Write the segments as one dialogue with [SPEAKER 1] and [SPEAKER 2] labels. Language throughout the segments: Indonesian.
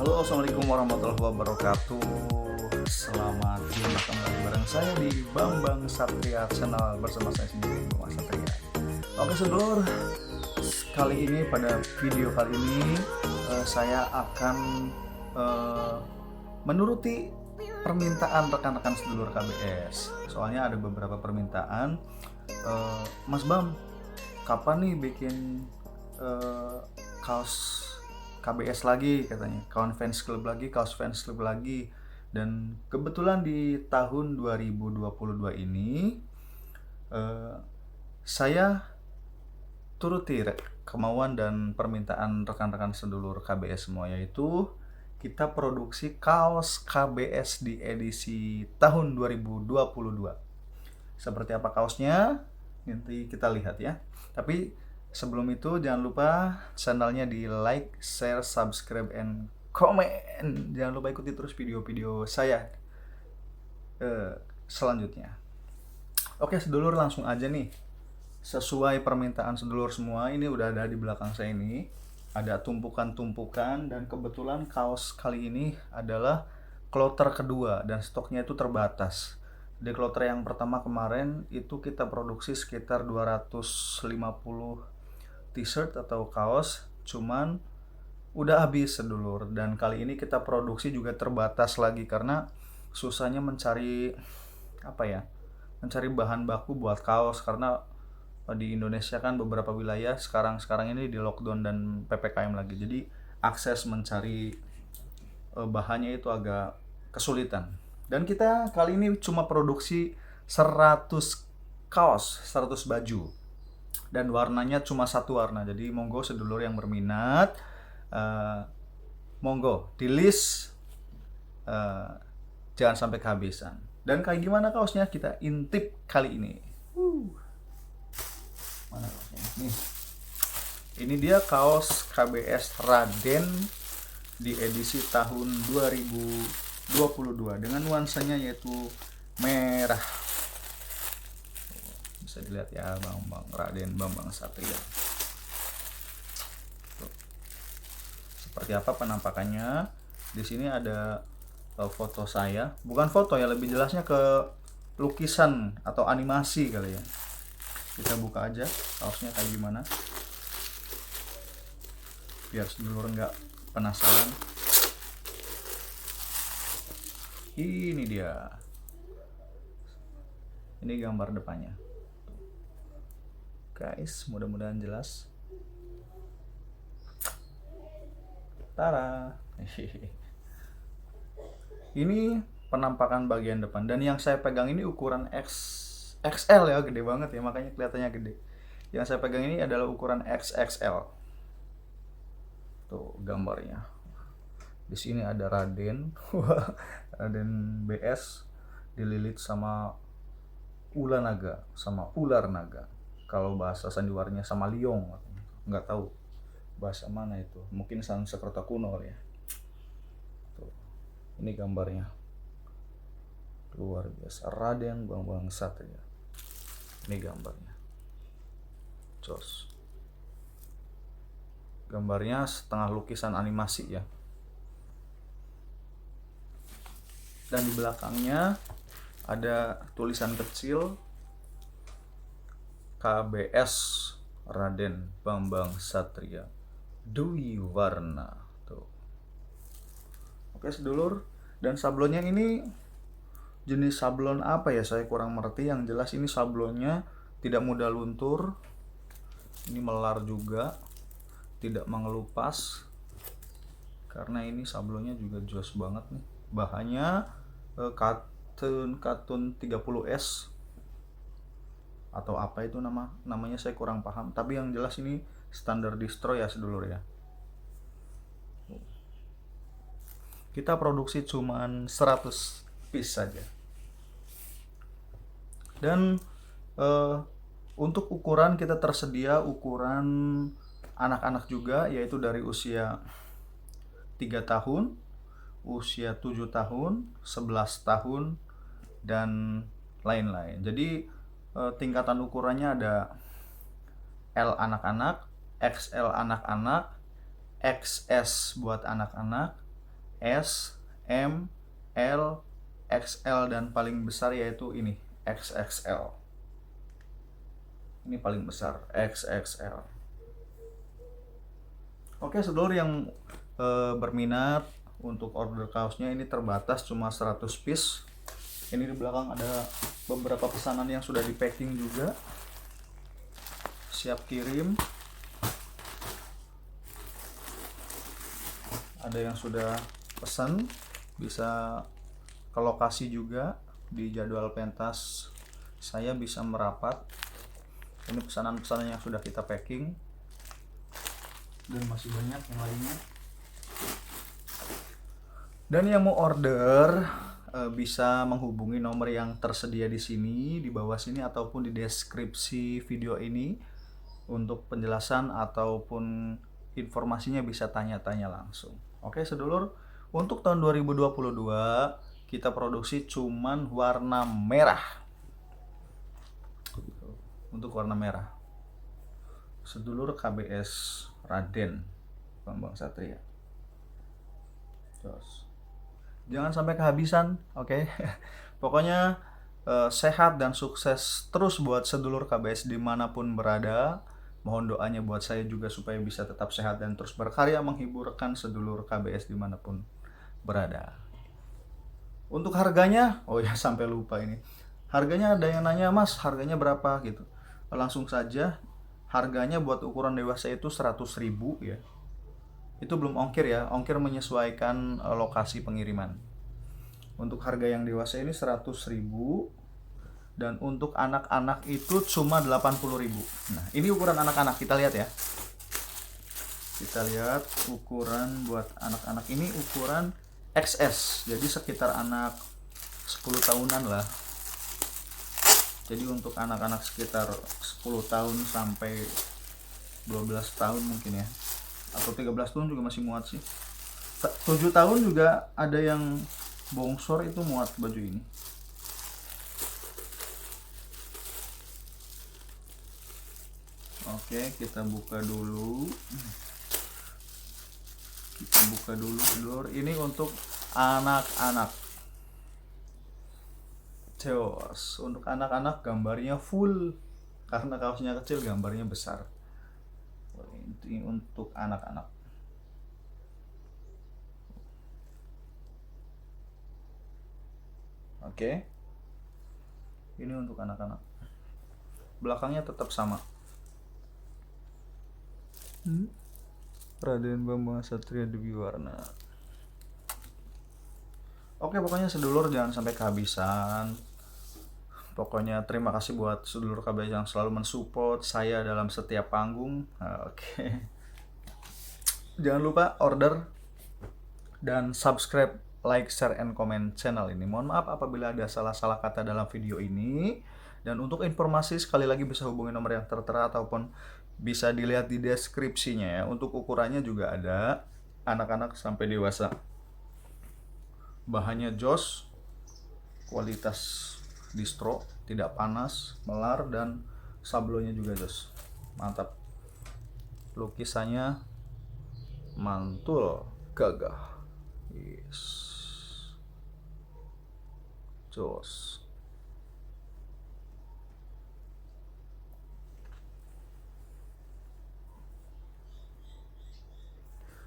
[SPEAKER 1] Halo, assalamualaikum warahmatullahi wabarakatuh. Selamat jumpa kembali bareng saya di Bambang Satria Channel bersama saya sendiri Bambang Satria. Oke sedulur, kali ini pada video kali ini saya akan menuruti permintaan rekan-rekan sedulur KBS. Soalnya ada beberapa permintaan, Mas Bam, kapan nih bikin kaos KBS lagi katanya, kaos fans club lagi. Dan kebetulan di tahun 2022 ini saya turuti kemauan dan permintaan rekan-rekan sedulur KBS semua, yaitu kita produksi kaos KBS di edisi tahun 2022. Seperti apa kaosnya? Nanti kita lihat ya. Tapi sebelum itu jangan lupa channelnya di like, share, subscribe, and comment. Jangan lupa ikuti terus video-video saya selanjutnya. Oke sedulur, langsung aja nih. Sesuai permintaan sedulur semua, ini udah ada di belakang saya ini. Ada tumpukan-tumpukan dan kebetulan kaos kali ini adalah kloter kedua dan stoknya itu terbatas. Di kloter yang pertama kemarin itu kita produksi sekitar 250 t-shirt atau kaos, cuman udah habis sedulur. Dan kali ini kita produksi juga terbatas lagi karena susahnya mencari mencari bahan baku buat kaos, karena di Indonesia kan beberapa wilayah sekarang ini di lockdown dan PPKM lagi. Jadi akses mencari bahannya itu agak kesulitan. Dan kita kali ini cuma produksi 100 kaos, 100 baju. Dan warnanya cuma satu warna. Jadi monggo sedulur yang berminat, monggo di list, jangan sampai kehabisan. Dan kayak gimana kaosnya kita intip kali ini. Mana kaosnya? Nih. Ini dia kaos KBS Raden di edisi tahun 2022 dengan nuansanya yaitu merah. Bisa dilihat ya, Bambang Raden Bambang Satria. Tuh. Seperti apa penampakannya? Di sini ada foto saya, bukan foto ya, lebih jelasnya ke lukisan atau animasi kali ya. Kita buka aja kaosnya kayak gimana, biar sedulur nggak penasaran. Ini dia, ini gambar depannya guys, mudah-mudahan jelas. Tara. Ini penampakan bagian depan, dan yang saya pegang ini ukuran XL ya, gede banget ya, makanya kelihatannya gede. Yang saya pegang ini adalah ukuran XXL. Tuh gambarnya. Di sini ada Raden, Raden BS dililit sama ular naga, sama ular naga. Kalau bahasa sandiwaranya sama liong, nggak tahu bahasa mana itu, mungkin Sanskerta kuno ya. Tuh, ini gambarnya luar biasa, Raden Bambang Satria. Ini gambarnya, jos. Gambarnya setengah lukisan animasi ya. Dan di belakangnya ada tulisan kecil KBS Raden Bambang Satria Dwi Warna. Tuh. Oke sedulur, dan sablonnya ini jenis sablon apa ya, saya kurang mengerti. Yang jelas ini sablonnya tidak mudah luntur, ini melar juga, tidak mengelupas, karena ini sablonnya juga jos banget nih. Bahannya katun 30S atau apa itu namanya, saya kurang paham, tapi yang jelas ini standar distro ya sedulur ya. Kita produksi cuman 100 piece saja. Dan untuk ukuran kita tersedia ukuran anak-anak juga, yaitu dari usia 3 tahun, usia 7 tahun, 11 tahun, dan lain-lain. Jadi tingkatan ukurannya ada L anak-anak, XL anak-anak, XS buat anak-anak, S, M, L, XL, dan paling besar yaitu ini XXL. Ini paling besar XXL. Oke, sedulur yang berminat untuk order kaosnya, ini terbatas cuma 100 piece. Ini di belakang ada beberapa pesanan yang sudah di packing juga, siap kirim. Ada yang sudah pesan, bisa ke lokasi juga di jadwal pentas saya bisa merapat. Ini pesanan-pesanan yang sudah kita packing, dan masih banyak yang lainnya. Dan yang mau order bisa menghubungi nomor yang tersedia di sini, di bawah sini, ataupun di deskripsi video ini. Untuk penjelasan ataupun informasinya bisa tanya-tanya langsung. Oke sedulur, untuk tahun 2022 kita produksi cuman warna merah. Untuk warna merah, sedulur KBS Raden Bambang Satria. Terus jangan sampai kehabisan, oke? Pokoknya sehat dan sukses terus buat sedulur KBS dimanapun berada. Mohon doanya buat saya juga supaya bisa tetap sehat dan terus berkarya menghiburkan sedulur KBS dimanapun berada. Untuk harganya, oh ya sampai lupa ini. Harganya ada yang nanya, Mas harganya berapa gitu. Langsung saja, harganya buat ukuran dewasa itu 100.000 ya. Itu belum ongkir ya, ongkir menyesuaikan lokasi pengiriman. Untuk harga yang dewasa ini 100.000, dan untuk anak-anak itu cuma 80.000. Nah, ini ukuran anak-anak, kita lihat ya. Kita lihat ukuran buat anak-anak ini ukuran XS. Jadi sekitar anak 10 tahunan lah. Jadi untuk anak-anak sekitar 10 tahun sampai 12 tahun mungkin ya. Atau 13 tahun juga masih muat sih. 7 tahun juga ada yang bongsor, itu muat baju ini. Oke, kita buka dulu. Kita buka dulu, sedulur. Ini untuk anak-anak. Jos, untuk anak-anak gambarnya full. Karena kaosnya kecil, gambarnya besar. Ini untuk anak-anak. Oke. Ini untuk anak-anak. Belakangnya tetap sama. Raden Bambang Satria Dewi Warna. Oke, pokoknya sedulur jangan sampai kehabisan. Pokoknya terima kasih buat sedulur KBS yang selalu mensupport saya dalam setiap panggung. Oke. Jangan lupa order dan subscribe, like, share, and comment channel ini. Mohon maaf apabila ada salah-salah kata dalam video ini. Dan untuk informasi sekali lagi bisa hubungi nomor yang tertera ataupun bisa dilihat di deskripsinya ya. Untuk ukurannya juga ada anak-anak sampai dewasa. Bahannya jos, kualitas distro, tidak panas, melar, dan sablonnya juga jos. Mantap. Lukisannya mantul, gagah. Yes. Jos.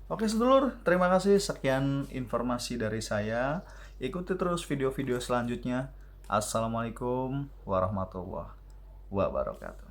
[SPEAKER 1] Oke sedulur, terima kasih. Sekian informasi dari saya. Ikuti terus video-video selanjutnya. Assalamualaikum warahmatullahi wabarakatuh.